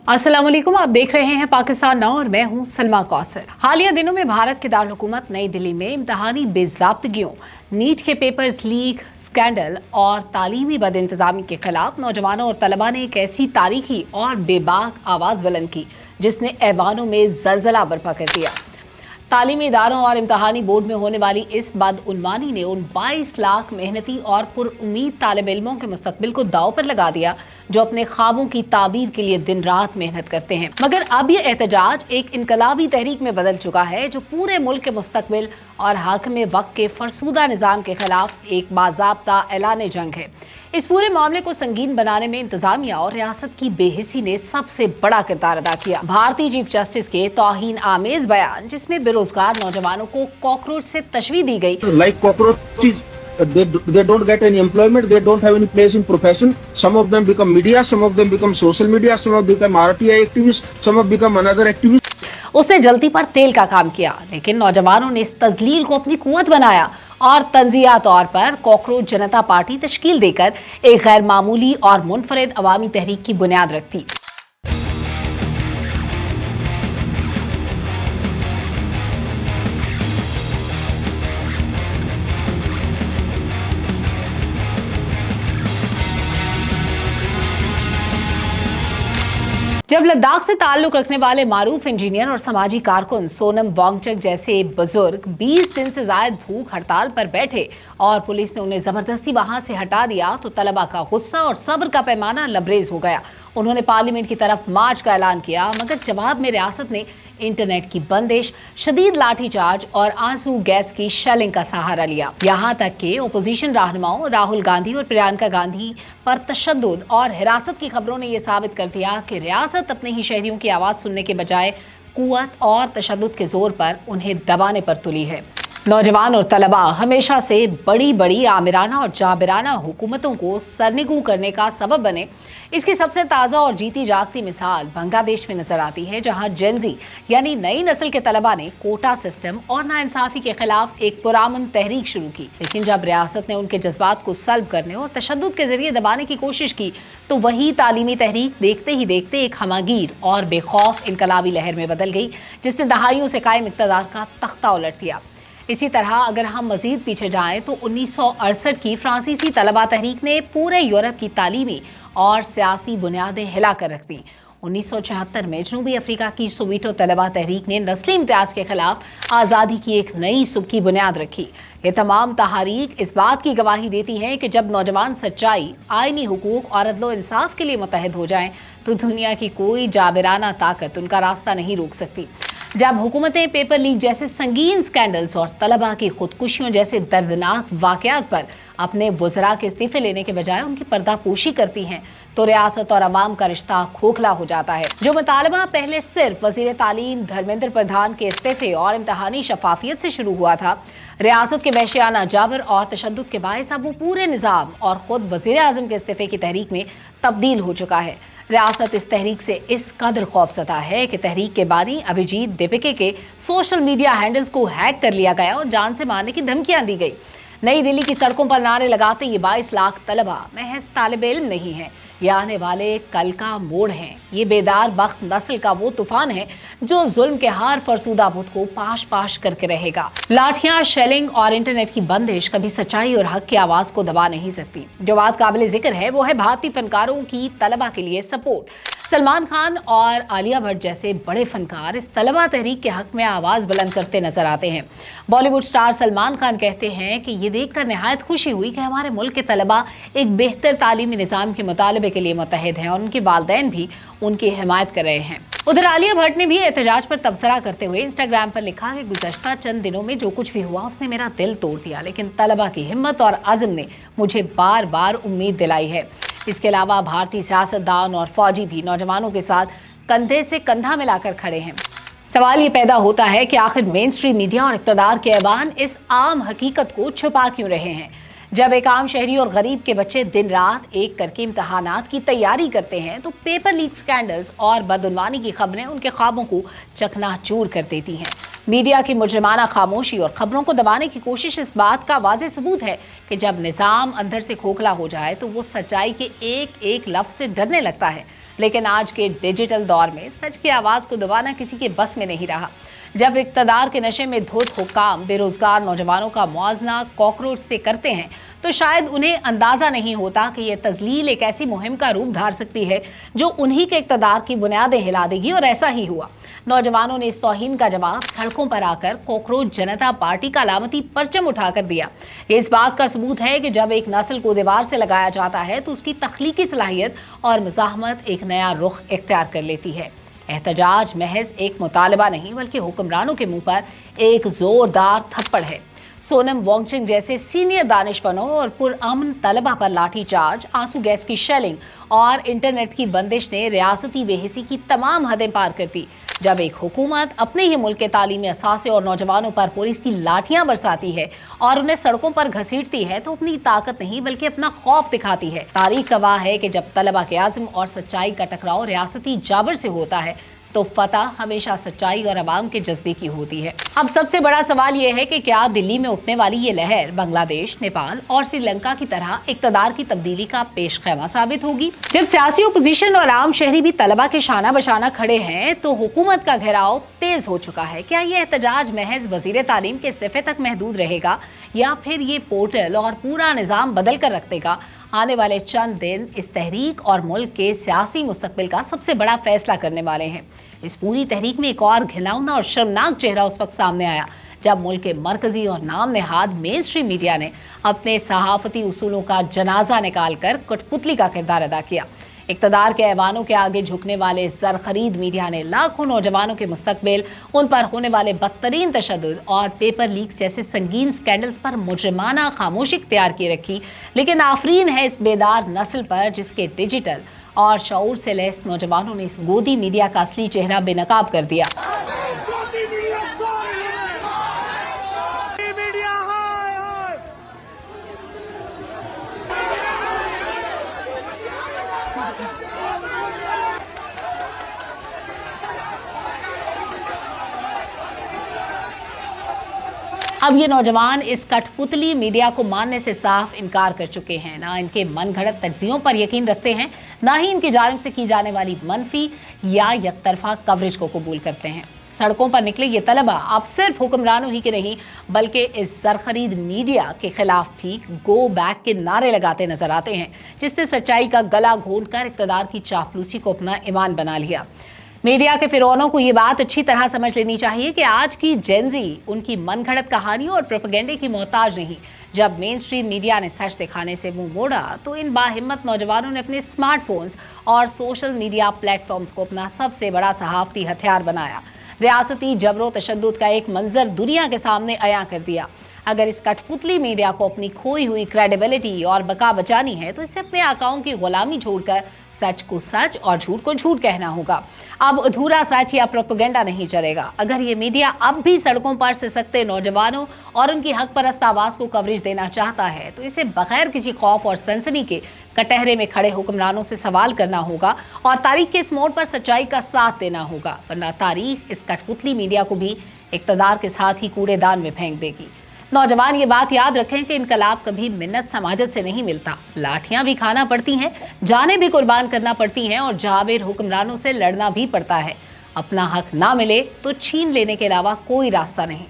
अस्सलाम वालेकुम, आप देख रहे हैं पाकिस्तान नाउ और मैं हूं सलमा कौसर। हालिया दिनों में भारत के दारुल-हुकूमत नई दिल्ली में इम्तिहानी बेज़ाब्तगियों, नीट के पेपर्स लीक स्कैंडल और तालीमी बदइंतजामी के खिलाफ नौजवानों और तलबा ने एक ऐसी तारीखी और बेबाक आवाज़ बुलंद की जिसने ऐवानों में जलजला बर्पा कर दिया। तालीमी इदारों और इम्तिहानी बोर्ड में होने वाली इस बदउनवानी ने उन 22 लाख मेहनती और पुरउम्मीद तालिब इल्मों के मुस्तकबिल को दांव पर लगा दिया जो अपने ख्वाबों की ताबीर के लिए दिन रात मेहनत करते हैं। मगर अब ये एहतजाज एक इनकलाबी तहरीक में बदल चुका है जो पूरे मुल्क के मुस्तकबिल और हाकिम वक्त के फरसूदा निज़ाम के खिलाफ एक बाज़ाब्ता ऐलान जंग है। इस पूरे मामले को संगीन बनाने में इंतजामिया और रियासत की बेहिसी ने सबसे बड़ा किरदार अदा किया। भारतीय चीफ जस्टिस के तौहीन आमेज बयान जिसमें बेरोजगार नौजवानों को कॉकरोच से तशबीह दी गई। Like cockroaches, they don't get any employment, they don't have any place in profession. Some of them become media, some of them become social media, some of them become RTI activists, some of become another activist. उसने जल्दी पर तेल का काम किया, लेकिन नौजवानों ने इस तजलील को अपनी कुव्वत बनाया और तंजिया तौर पर कॉकरोच जनता पार्टी तश्कील देकर एक गैर मामूली और मुनफरिद अवामी तहरीक की बुनियाद रखती। जब लद्दाख से ताल्लुक रखने वाले मारूफ इंजीनियर और समाजी कारकुन सोनम वांगचक जैसे बुजुर्ग 20 दिन से जायद भूख हड़ताल पर बैठे और पुलिस ने उन्हें जबरदस्ती वहां से हटा दिया तो तलबा का गुस्सा और सब्र का पैमाना लबरेज हो गया। उन्होंने पार्लियामेंट की तरफ मार्च का ऐलान किया, मगर जवाब में रियासत ने इंटरनेट की बंदिश, शदीद लाठीचार्ज और आंसू गैस की शेलिंग का सहारा लिया। यहाँ तक कि ओपोजिशन रहनुमाओं राहुल गांधी और प्रियंका गांधी पर तशद्दुद और हिरासत की खबरों ने यह साबित कर दिया कि रियासत अपने ही शहरियों की आवाज़ सुनने के बजाय कुव्वत और तशद्दुद के जोर पर उन्हें दबाने पर तुली है। नौजवान और तलबा हमेशा से बड़ी बड़ी आमिराना और जाबिराना हुकूमतों को सरनिगू करने का सबब बने। इसकी सबसे ताज़ा और जीती जागती मिसाल बांग्लादेश में नजर आती है, जहां जेनजी यानी नई नस्ल के तलबा ने कोटा सिस्टम और नाइंसाफी के खिलाफ एक पुरामन तहरीक शुरू की। लेकिन जब रियासत ने उनके जज्बात को सल्ब करने और तशद्दुद के जरिए दबाने की कोशिश की तो वही तालीमी तहरीक देखते ही देखते एक हमागीर और बेखौफ इनकलाबी लहर में बदल गई जिसने दहाइयों से कायम इक़्तिदार का तख्ता उलट दिया। इसी तरह अगर हम मजीद पीछे जाएं तो 1968 की फ्रांसीसी तलबा तहरीक ने पूरे यूरोप की तालीमी और सियासी बुनियादें हिला कर रख दी। 1976 में जनूबी अफ्रीका की सोवीटो तलबा तहरीक ने नस्ली इम्तियाज के खिलाफ आज़ादी की एक नई सुबह की बुनियाद रखी। ये तमाम तहारीक इस बात की गवाही देती हैं कि जब नौजवान सच्चाई, आईनी हुकूक और अदलो इंसाफ के लिए मुतहद हो जाएं तो दुनिया की कोई जाबिराना ताकत उनका रास्ता नहीं रोक सकती। जब हुकूमतें पेपर लीक जैसे संगीन स्कैंडल्स और तलबा की खुदकुशियों जैसे दर्दनाक वाकयात पर अपने वज़रा के इस्तीफे लेने के बजाय उनकी पर्दापोशी करती हैं तो रियासत और अवाम का रिश्ता खोखला हो जाता है। जो मुतालबा पहले सिर्फ वज़ीर तालीम धर्मेंद्र प्रधान के इस्तीफे और इम्तिहानी शफाफियत से शुरू हुआ था, रियासत के वहशियाना जाबर और तशद्दुद के बायस अब वो पूरे निज़ाम और ख़ुद वज़ीर आज़म के इस्तीफे की तहरीक में तब्दील हो चुका है। रियासत इस तहरीक से इस कदर खौफज़दा है कि तहरीक के बानी अभिजीत दीपिके के सोशल मीडिया हैंडल्स को हैक कर लिया गया और जान से मारने की धमकियां दी गई। नई दिल्ली की सड़कों पर नारे लगाते ये 22 लाख तलबा महज तालिबे इल्म नहीं है, ये आने वाले कल का मोड़ हैं। ये बेदार बख्त नस्ल का वो तूफान है जो जुल्म के हर फरसूदा बुत को पाश पाश करके रहेगा। लाठियां, शेलिंग और इंटरनेट की बंदिश कभी सच्चाई और हक की आवाज़ को दबा नहीं सकती। जो बात काबिल जिक्र है वो है भारतीय फनकारों की तलबा के लिए सपोर्ट। सलमान खान और आलिया भट्ट जैसे बड़े फनकार इस तलबा तहरीक के हक में आवाज़ बुलंद करते नजर आते हैं। बॉलीवुड स्टार सलमान खान कहते हैं कि ये देखकर निहायत खुशी हुई कि हमारे मुल्क के तलबा एक बेहतर तालीमी निज़ाम के मुतालबे के लिए मुतहद हैं और उनके वालिदैन भी उनकी हिमायत कर रहे हैं। उधर आलिया भट्ट ने भी एहतजाज पर तबसरा करते हुए इंस्टाग्राम पर लिखा कि गुज़श्ता चंद दिनों में जो कुछ भी हुआ उसने मेरा दिल तोड़ दिया, लेकिन तलबा की हिम्मत और अज़्म ने मुझे बार बार उम्मीद दिलाई है। इसके अलावा भारतीय सियासतदान और फौजी भी नौजवानों के साथ कंधे से कंधा मिलाकर खड़े हैं। सवाल ये पैदा होता है कि आखिर मेन स्ट्रीम मीडिया और इक़्तिदार के ऐवान इस आम हकीकत को छुपा क्यों रहे हैं। जब एक आम शहरी और गरीब के बच्चे दिन रात एक करके इम्तहानात की तैयारी करते हैं तो पेपर लीक स्कैंडल्स और बदउनवानी की खबरें उनके ख्वाबों को चकनाचूर कर देती हैं। मीडिया की मुजरिमाना खामोशी और खबरों को दबाने की कोशिश इस बात का वाज़ेह सबूत है कि जब निज़ाम अंदर से खोखला हो जाए तो वो सच्चाई के एक एक लफ्ज़ से डरने लगता है। लेकिन आज के डिजिटल दौर में सच की आवाज को दबाना किसी के बस में नहीं रहा। जब इक्तदार के नशे में धुत हुक्काम बेरोजगार नौजवानों का मुआवजा कॉकरोच से करते हैं तो शायद उन्हें अंदाजा नहीं होता कि यह तजलील एक ऐसी मुहिम का रूप धार सकती है जो उन्हीं के इक्तदार की बुनियादें हिला देगी। और ऐसा ही हुआ। नौजवानों ने इस तौहीन का जवाब सड़कों पर आकर कॉकरोच जनता पार्टी का अलामती परचम उठाकर दिया। ये इस बात का सबूत है कि जब एक नस्ल को दीवार से लगाया जाता है तो उसकी तख्लीकी सलाहियत और मुज़ाहमत एक नया रुख इख्तियार कर लेती है। एहतजाज महज एक मुतालबा नहीं बल्कि हुक्मरानों के मुंह पर एक जोरदार थप्पड़ है। सोनम वांगचुक जैसे सीनियर दानिशवरों और पुरअमन तलबा पर लाठीचार्ज, आंसू गैस की शेलिंग और इंटरनेट की बंदिश ने रियासती बेहिसी की तमाम हदें पार कर दी। जब एक हुकूमत अपने ही मुल्क के तालीमी असासे और नौजवानों पर पुलिस की लाठियां बरसाती है और उन्हें सड़कों पर घसीटती है तो अपनी ताकत नहीं बल्कि अपना खौफ दिखाती है। तारीख गवाह है कि जब तलबा के आज़म और सच्चाई का टकराव रियासती जाबर से होता है तो फतह हमेशा सच्चाई और अवाम के जज्बे की होती है। अब सबसे बड़ा सवाल यह है कि क्या दिल्ली में उठने वाली ये लहर बांग्लादेश, नेपाल और श्रीलंका की तरह इक्तदार की तब्दीली का पेशखैमा साबित होगी? जब सियासी ओपोजिशन और आम शहरी भी तलबा के शाना बशाना खड़े हैं तो हुकूमत का घेराव तेज हो चुका है। क्या ये एहतजाज महज वजीर तालीम के इस्तीफे तक महदूद रहेगा या फिर ये पोर्टल और पूरा निज़ाम बदल कर रख देगा? आने वाले चंद दिन इस तहरीक और मुल्क के सियासी मुस्तकबिल का सबसे बड़ा फैसला करने वाले हैं। इस पूरी तहरीक में एक और घिनौना और शर्मनाक चेहरा उस वक्त सामने आया जब मुल्क के मरकजी और नाम नेहाद मेन स्ट्रीम मीडिया ने अपने सहाफती उसूलों का जनाजा निकालकर कठपुतली का किरदार अदा किया। इक्तदार के ऐवानों के आगे झुकने वाले ज़रख़रीद मीडिया ने लाखों नौजवानों के मुस्तकबिल, उन पर होने वाले बदतरीन तशद्दुद और पेपर लीक्स जैसे संगीन स्कैंडल्स पर मुजरिमाना खामोशी इख्तियार की रखी। लेकिन आफरीन है इस बेदार नस्ल पर जिसके डिजिटल और शऊर से लैस नौजवानों ने इस गोदी मीडिया का असली चेहरा बेनकाब कर दिया। अब ये नौजवान इस कठपुतली मीडिया को मानने से साफ इनकार कर चुके हैं। ना इनके मनगढ़ंत तज्जियों पर यकीन रखते हैं, ना ही इनकी जानिब से की जाने वाली मनफी या यकतरफा कवरेज को कबूल करते हैं। सड़कों पर निकले ये तलबा अब सिर्फ हुक्मरानों ही के नहीं बल्कि इस ज़रख़रीद मीडिया के खिलाफ भी गो बैक के नारे लगाते नजर आते हैं, जिसने सच्चाई का गला घोंटकर इक़्तिदार की चापलूसी को अपना ईमान बना लिया। मीडिया के फिरौनों को ये बात अच्छी तरह समझ लेनी चाहिए कि आज की जेनजी उनकी मनगढ़ंत कहानियों और प्रोपेगेंडे की मोहताज नहीं। जब मेन स्ट्रीम मीडिया ने सच दिखाने से मुंह मोड़ा तो इन बाहिम्मत नौजवानों ने अपने स्मार्टफोन्स और सोशल मीडिया प्लेटफॉर्म्स को अपना सबसे बड़ा सहाफती हथियार बनाया। रियासती जबरो तशद्दुद का एक मंजर दुनिया के सामने अयां कर दिया। अगर इस कठपुतली मीडिया को अपनी खोई हुई क्रेडिबिलिटी और बका बचानी है तो इसे अपने आकाओं की गुलामी छोड़कर सच को सच और झूठ को झूठ कहना होगा। अब अधूरा सच या प्रोपेगेंडा नहीं चलेगा। अगर ये मीडिया अब भी सड़कों पर सिसकते नौजवानों और उनकी हक परस्त आवाज को कवरेज देना चाहता है तो इसे बगैर किसी खौफ और सनसनी के कटहरे में खड़े हुक्मरानों से सवाल करना होगा और तारीख के इस मोड़ पर सच्चाई का साथ देना होगा, वरना तारीख इस कठपुतली मीडिया को भी इक्तदार के साथ ही कूड़ेदान में फेंक देगी। नौजवान ये बात याद रखें कि इनकलाब कभी मिन्नत समाजत से नहीं मिलता। लाठियां भी खाना पड़ती हैं, जानें भी कुर्बान करना पड़ती हैं और जाबिर हुक्मरानों से लड़ना भी पड़ता है। अपना हक ना मिले तो छीन लेने के अलावा कोई रास्ता नहीं।